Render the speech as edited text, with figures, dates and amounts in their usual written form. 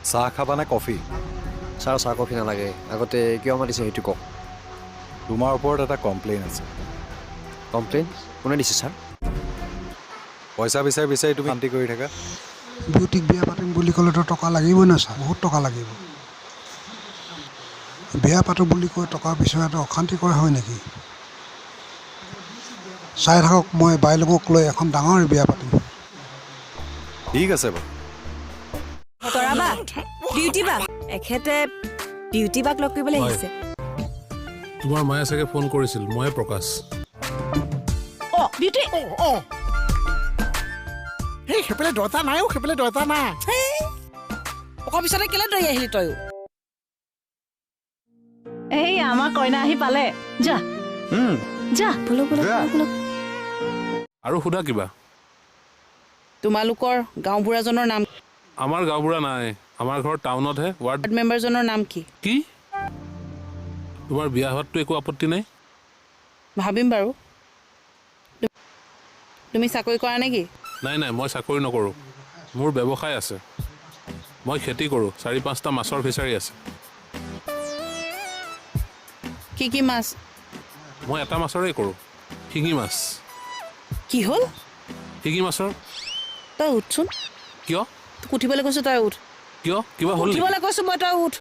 চাহ খাবা নে কফি? ছাৰ চাহ কফি নালাগে, আগতে কিয় মাতিছে সেইটো কওক। তোমাৰ ওপৰত এটা কমপ্লেইন আছে। কমপ্লেইন কোনে দিছে ছাৰ? পইচা বিচাৰি বিচাৰি তুমি শান্তি কৰি থাকা। বিউটিক বিয়া পাতিম বুলি ক'লেতো টকা লাগিবই না ছাৰ, বহুত টকা লাগিব। বিয়া পাতো বুলি কৈ টকা বিচৰাটো অশান্তি কৰা হয় নেকি? চাই থাকক, মই বাইলঙক লৈ এখন ডাঙৰ বিয়া পাতিম। ঠিক আছে বাৰু। তৰাবা বিউটি বা এখেতে বিউটি বাক লগ কৰিবলৈ আহিছে। তোমাৰ মায়ে চাগে ফোন কৰিছিল, ময়ে প্ৰকাশ। অ বিউটি সেই সেইফালে দৰজা নাই, সেইফালে দৰজা নাই। অকণ পিছতে কেলে দৈ আহিলি তয়ো? এই আমাৰ কইনা আহি পালে, যা যা বোলো বোলো বোলো। আৰু সোধা কিবা? তোমালোকৰ গাঁওবুঢ়াজনৰ নাম? আমাৰ গাঁওবুঢ়া নাই, আমাৰ ঘৰ টাউনতহে। ৱাৰ্ড মেম্বাৰজনৰ নাম কি? কি? তোমাৰ বিয়া হোৱাততো একো আপত্তি নাই। ভাবিম বাৰু। তুমি চাকৰি কৰা নেকি? নাই নাই, মই চাকৰি নকৰোঁ, মোৰ ব্যৱসায় আছে। মই খেতি কৰোঁ, 4-5টা মাছৰ ফিচাৰী আছে। কি কি মাছ? মই এটা মাছৰেই কৰোঁ, শিঙি মাছ। কি হ'ল? শিঙি মাছৰ। তই উঠচোন। কিয়? তোক উঠিবলৈ কৈছোঁ, তই উঠ। কিয়? কিবা হ'ল নেকি? উঠিবলৈ কৈছোঁ মই, তই উঠ।